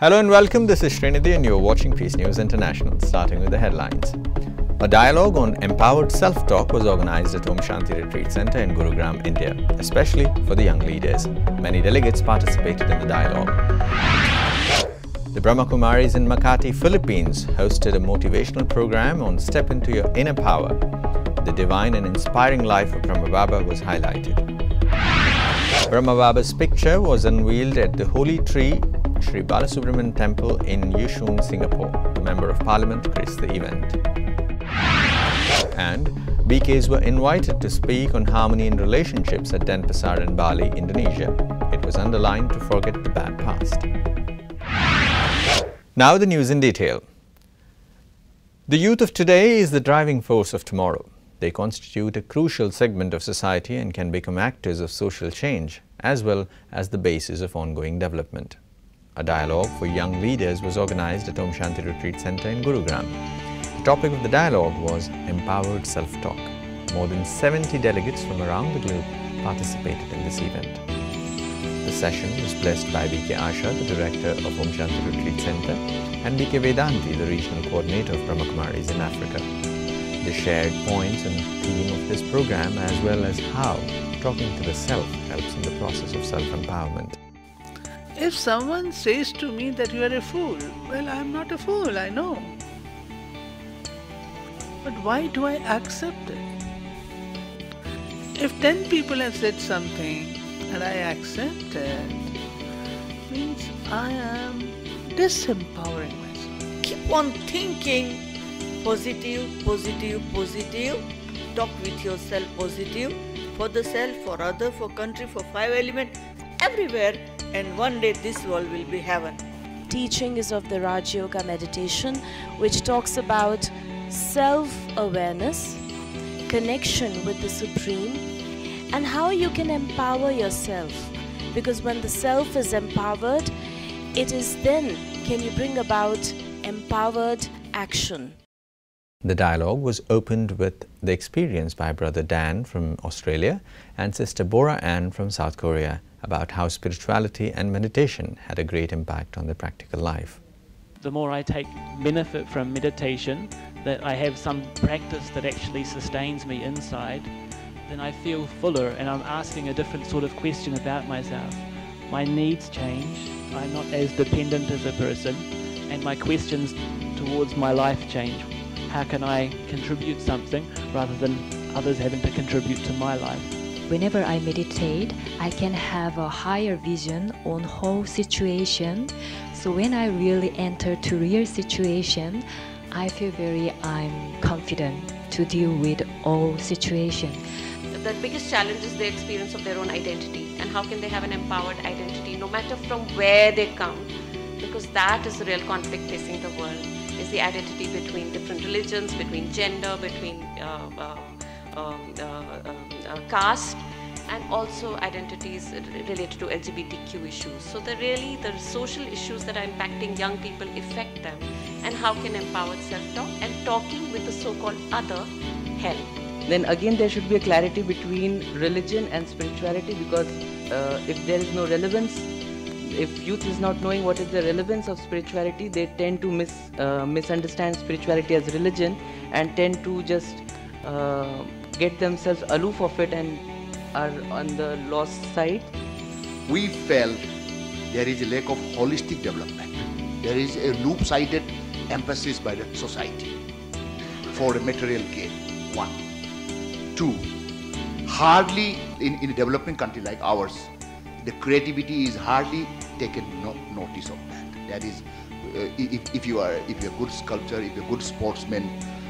Hello and welcome, this is Srinidhi and you're watching Peace News International, starting with the headlines. A dialogue on empowered self-talk was organized at Om Shanti Retreat Center in Gurugram, India, especially for the young leaders. Many delegates participated in the dialogue. The Brahma Kumaris in Makati, Philippines hosted a motivational program on Step into Your Inner Power. The divine and inspiring life of Brahma Baba was highlighted. Brahma Baba's picture was unveiled at the Holy Tree Sri Balasubramanian Temple in Yishun, Singapore. The Member of Parliament graced the event. And BKs were invited to speak on harmony in relationships at Denpasar in Bali, Indonesia. It was underlined to forget the bad past. Now the news in detail. The youth of today is the driving force of tomorrow. They constitute a crucial segment of society and can become actors of social change, as well as the basis of ongoing development. A dialogue for young leaders was organized at Om Shanti Retreat Center in Gurugram. The topic of the dialogue was Empowered Self-Talk. More than 70 delegates from around the globe participated in this event. The session was blessed by B.K. Asha, the director of Om Shanti Retreat Center, and B.K. Vedanti, the regional coordinator of Brahma Kumaris in Africa. They shared points and theme of this program, as well as how talking to the self helps in the process of self-empowerment. If someone says to me that you are a fool, well, I am not a fool, I know. But why do I accept it? If 10 people have said something and I accept it, means I am disempowering myself. Keep on thinking positive, positive, positive. Talk with yourself positive, for the self, for other, for country, for 5 elements, everywhere. And one day this world will be heaven. Teaching is of the Rajyoga Meditation, which talks about self-awareness, connection with the Supreme, and how you can empower yourself. Because when the self is empowered, it is then can you bring about empowered action. The dialogue was opened with the experience by Brother Dan from Australia and Sister Bora Ann from South Korea about how spirituality and meditation had a great impact on their practical life. The more I take benefit from meditation, that I have some practice that actually sustains me inside, then I feel fuller and I'm asking a different sort of question about myself. My needs change, I'm not as dependent as a person, and my questions towards my life change. How can I contribute something rather than others having to contribute to my life? Whenever I meditate, I can have a higher vision on whole situation. So when I really enter to real situation, I feel I'm confident to deal with all situation. The biggest challenge is the experience of their own identity, and how can they have an empowered identity no matter from where they come, because that is the real conflict facing the world, is the identity between different religions, between gender, between caste, and also identities related to LGBTQ issues. So the social issues that are impacting young people affect them, and how can empowered self-talk and talking with the so-called other help? Then again there should be a clarity between religion and spirituality, because if there is no relevance, if youth is not knowing what is the relevance of spirituality, they tend to misunderstand spirituality as religion and tend to just get themselves aloof of it and are on the lost side. We felt there is a lack of holistic development. There is a loop-sided emphasis by the society for a material gain. 1. 2. Hardly in a developing country like ours, the creativity is hardly taken notice of that. That is, if you're a good sculptor, if you're a good sportsman,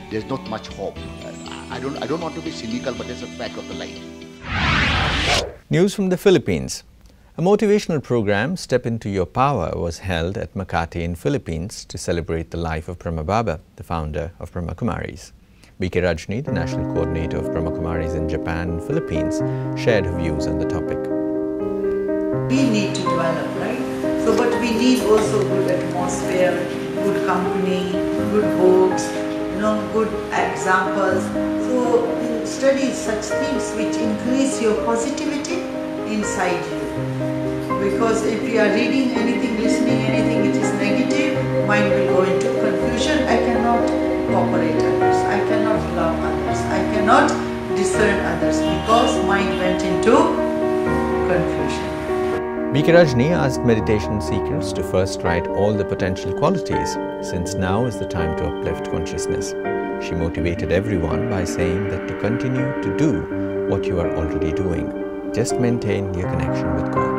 there's not much hope. I don't want to be cynical, but it's a fact of the life. News from the Philippines. A motivational program, Step into Your Power, was held at Makati in Philippines to celebrate the life of Brahma Baba, the founder of Brahma Kumaris. B.K. Rajni, the national coordinator of Brahma Kumaris in Japan and Philippines, shared her views on the topic. We need to develop, right? So, but we need also good atmosphere, good company, good books, good examples. So, study such things which increase your positivity inside you. Because if you are reading anything, listening anything which is negative, mind will go into confusion. I cannot cooperate others. I cannot love others. I cannot discern others because mind went into confusion. B.K. Rajni asked meditation seekers to first write all the potential qualities, since now is the time to uplift consciousness. She motivated everyone by saying that to continue to do what you are already doing, just maintain your connection with God.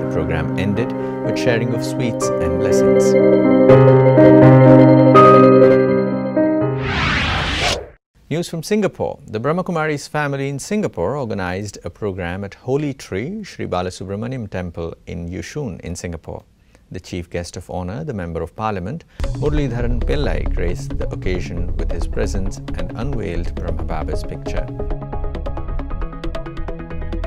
The program ended with sharing of sweets and blessings. News from Singapore. The Brahmakumaris family in Singapore organized a program at Holy Tree Sri Balasubramaniam Temple in Yishun in Singapore. The chief guest of honor, the Member of Parliament, Muralidharan Pillai, graced the occasion with his presence and unveiled Brahma Baba's picture.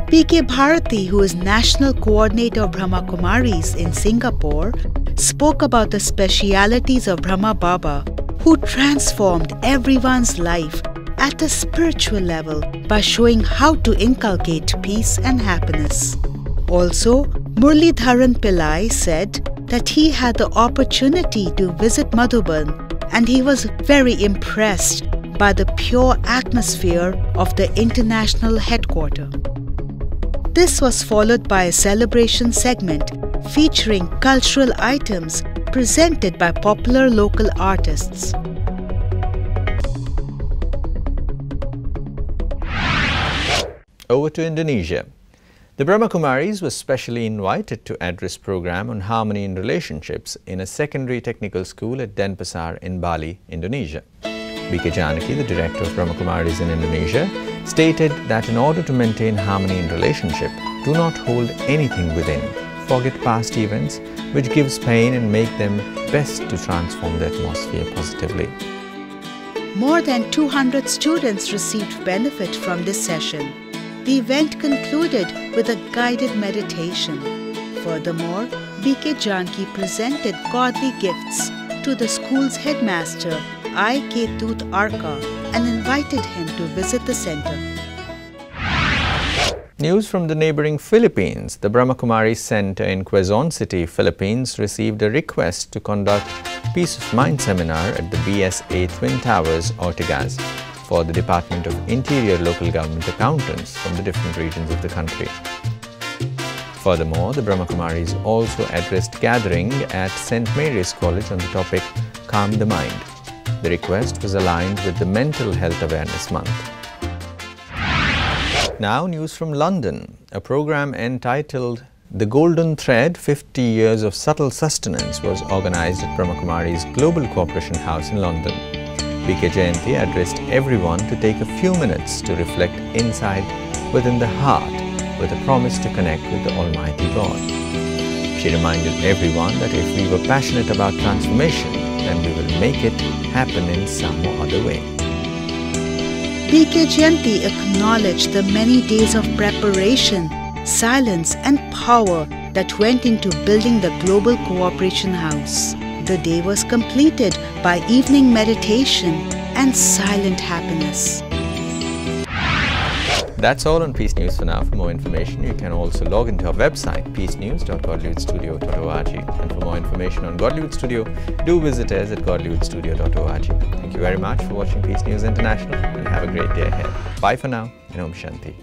P.K. Bharati, who is National Coordinator of Brahma Kumaris in Singapore, spoke about the specialities of Brahma Baba, who transformed everyone's life at a spiritual level by showing how to inculcate peace and happiness. Also, Muralidharan Pillai said that he had the opportunity to visit Madhuban and he was very impressed by the pure atmosphere of the international headquarters. This was followed by a celebration segment featuring cultural items presented by popular local artists. Over to Indonesia. The Brahma Kumaris was specially invited to address program on harmony in relationships in a secondary technical school at Denpasar in Bali, Indonesia. B.K. Janaki, the director of Brahma Kumaris in Indonesia, stated that in order to maintain harmony in relationship, do not hold anything within. Forget past events which gives pain and make them best to transform the atmosphere positively. More than 200 students received benefit from this session. The event concluded with a guided meditation. Furthermore, B.K. Janaki presented godly gifts to the school's headmaster, I. Ketut Arka, and invited him to visit the center. News from the neighboring Philippines. The Brahma Kumaris Center in Quezon City, Philippines received a request to conduct Peace of Mind seminar at the BSA Twin Towers, Ortigas, for the Department of Interior Local Government accountants from the different regions of the country. Furthermore, the Brahma Kumaris also addressed gathering at St. Mary's College on the topic Calm the Mind. The request was aligned with the Mental Health Awareness Month. Now news from London. A program entitled The Golden Thread 50 Years of Subtle Sustenance was organized at Brahma Kumaris Global Cooperation House in London. B.K. Jayanti addressed everyone to take a few minutes to reflect inside within the heart with a promise to connect with the Almighty God. She reminded everyone that if we were passionate about transformation, then we will make it happen in some or other way. B.K. Jayanti acknowledged the many days of preparation, silence and power that went into building the Global Cooperation House. The day was completed by evening meditation and silent happiness. That's all on Peace News for now. For more information, you can also log into our website, peacenews.godlywoodstudio.org. And for more information on Godlywood Studio, do visit us at godlywoodstudio.org. Thank you very much for watching Peace News International, and have a great day ahead. Bye for now, and Om Shanti.